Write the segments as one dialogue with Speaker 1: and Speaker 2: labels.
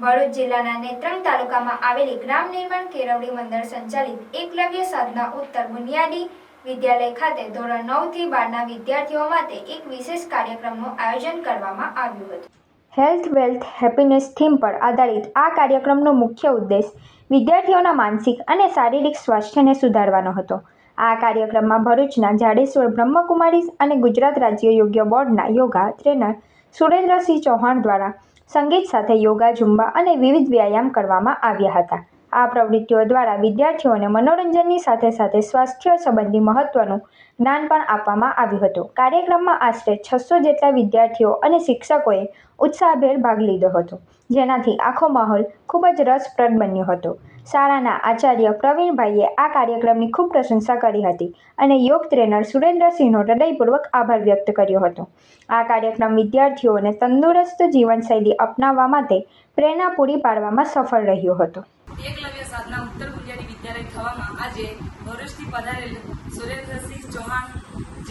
Speaker 1: ભરૂચ જિલ્લાના નેત્રંગ તાલુકામાં આવેલી ગ્રામ નિર્માણ કેળવણી મંડળ સંચાલિત એકલવ્ય સાધના ઉત્તર બુનિયાદી વિદ્યાલય ખાતે ધોરણ 9 થી 12ના વિદ્યાર્થીઓ માટે એક વિશેષ કાર્યક્રમનું આયોજન કરવામાં આવ્યું હતું। હેલ્થ વેલ્થ હેપીનેસ થીમ પર આધારિત આ કાર્યક્રમનો મુખ્ય ઉદ્દેશ વિદ્યાર્થીઓના માનસિક અને શારીરિક સ્વાસ્થ્યને સુધારવાનો હતો। આ કાર્યક્રમમાં ભરૂચના જાડેશ્વર બ્રહ્મકુમારીઝ અને ગુજરાત રાજ્ય યોગ બોર્ડના યોગા ટ્રેનર સુરેન્દ્રસિંહ ચૌહાણ દ્વારા સંગીત સાથે યોગા, ઝુંબા અને વિવિધ વ્યાયામ કરવામાં આવ્યા હતા। આ પ્રવૃત્તિઓ દ્વારા વિદ્યાર્થીઓને મનોરંજનની સાથે સાથે સ્વાસ્થ્ય સંબંધી મહત્વનું જ્ઞાન પણ આપવામાં આવ્યું હતું। કાર્યક્રમમાં આશરે 600 જેટલા વિદ્યાર્થીઓ અને શિક્ષકોએ ઉત્સાહભેર ભાગ લીધો હતો, જેનાથી આખો માહોલ ખૂબ જ રસપ્રદ બન્યો હતો। શાળાના આચાર્ય પ્રવીણભાઈએ આ કાર્યક્રમની ખૂબ પ્રશંસા કરી હતી અને યોગ ટ્રેનર સુરેન્દ્રસિંહનો હૃદયપૂર્વક આભાર વ્યક્ત કર્યો હતો। આ કાર્યક્રમ વિદ્યાર્થીઓને તંદુરસ્ત જીવનશૈલી અપનાવવા માટે પ્રેરણા પૂરી પાડવામાં સફળ રહ્યો હતો।
Speaker 2: એકલવ્ય સાધના ઉત્તર બુનિયાદી વિદ્યાલય થવામાં આજે ભરૂચથી પધારેલ સુરેન્દ્રસિંહ ચૌહાણ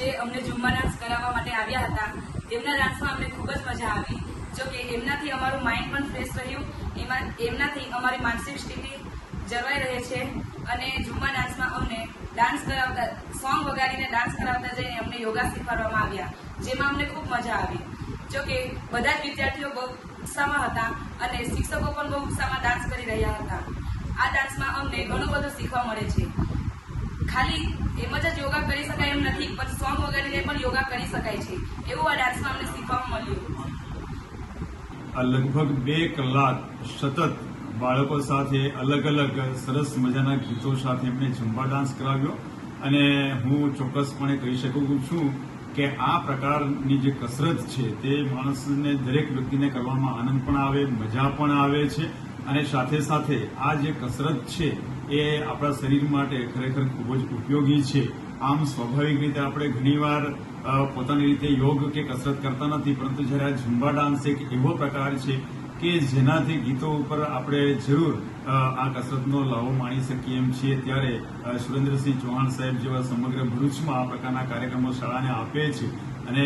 Speaker 2: જે અમને ઝુમ્બા ડાન્સ કરાવવા માટે આવ્યા હતા, તેમના ડાન્સમાં અમને ખૂબ જ મજા આવી। જો કે એમનાથી અમારું માઇન્ડ પણ ફ્રેશ રહ્યું, એમનાથી અમારી માનસિક સ્થિતિ જળવાઈ રહે છે અને ઝુમ્બા ડાન્સમાં અમને ડાન્સ કરાવતા, સોંગ વગાડીને ડાન્સ કરાવતા જઈને અમને યોગા શીખવાડવામાં આવ્યા, જેમાં અમને ખૂબ મજા આવી। જો કે બધા જ વિદ્યાર્થીઓ બહુ ઉત્સાહમાં હતા અને શિક્ષકો પણ બહુ ઉત્સાહમાં ડાન્સ કરી રહ્યા હતા। આ ડાન્સમાં અમને ઘણું બધું શીખવા મળે છે। ખાલી એમ જ યોગા કરી શકાય એમ નથી, પણ સોંગ વગાડીને પણ યોગા કરી શકાય છે, એવું આ ડાન્સમાં અમને શીખવા મળ્યું।
Speaker 3: લગભગ 2 કલાક સતત બાળકો સાથે અલગ અલગ સરસ મજાના ગીતો સાથે એમને ઝુમ્બા ડાન્સ કરાવ્યો અને હું ચોક્કસપણે કહી શકું છું કે આ પ્રકારની જે કસરત છે તે માણસને, દરેક વ્યક્તિને કરવામાં આનંદ પણ આવે, મજા પણ આવે છે અને સાથે સાથે આ જે કસરત છે એ આપણા શરીર માટે ખરેખર ખૂબ જ ઉપયોગી છે। આમ સ્વાભાવિક રીતે આપણે ઘણીવાર પોતાની રીતે યોગ કે કસરત કરતા નથી, પરંતુ જ્યારે આ ઝુમ્બા ડાન્સ એક એવો પ્રકાર છે કે જેનાથી ગીતો ઉપર આપણે જરૂર આ કસરતનો લાવો માણી શકીએ એમ છીએ। ત્યારે સુરેન્દ્રસિંહ ચૌહાણ સાહેબ જેવા સમગ્ર ભરૂચમાં આ પ્રકારના કાર્યક્રમો શાળાને આપે છે અને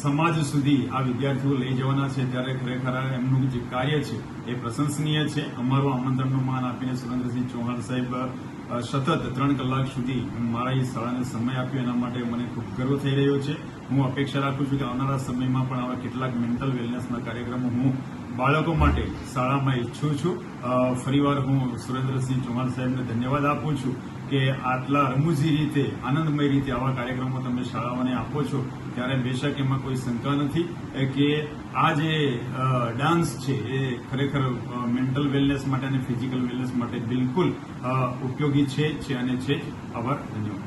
Speaker 3: સમાજ સુધી આ વિદ્યાર્થીઓ લઈ જવાના છે, ત્યારે ખરેખર એમનું જે કાર્ય છે એ પ્રશંસનીય છે। અમારું આમંત્રણનું માન આપીને સુરેન્દ્રસિંહ ચૌહાણ સાહેબ સતત 3 કલાક સુધી મારા એ શાળાને સમય આપ્યો, એના માટે મને ખૂબ ગર્વ થઈ રહ્યો છે। હું અપેક્ષા રાખું છું કે આવનારા સમયમાં પણ આવા કેટલાક મેન્ટલ વેલનેસના કાર્યક્રમો હું બાળકો માટે શાળામાં ઈચ્છું છું। ફરીવાર હું સુરેન્દ્રસિંહ ચૌહાણ સાહેબને ધન્યવાદ આપું છું કે આટલા રમૂજી રીતે, આનંદમય રીતે આવા કાર્યક્રમો તમે શાળાઓને આપો છો, ત્યારે બેશક એમાં કોઈ શંકા નથી કે આ જે ડાન્સ છે એ ખરેખર મેન્ટલ વેલનેસ માટે અને ફિઝિકલ વેલનેસ માટે બિલકુલ ઉપયોગી છે અને છે। આભાર, ધન્યવાદ।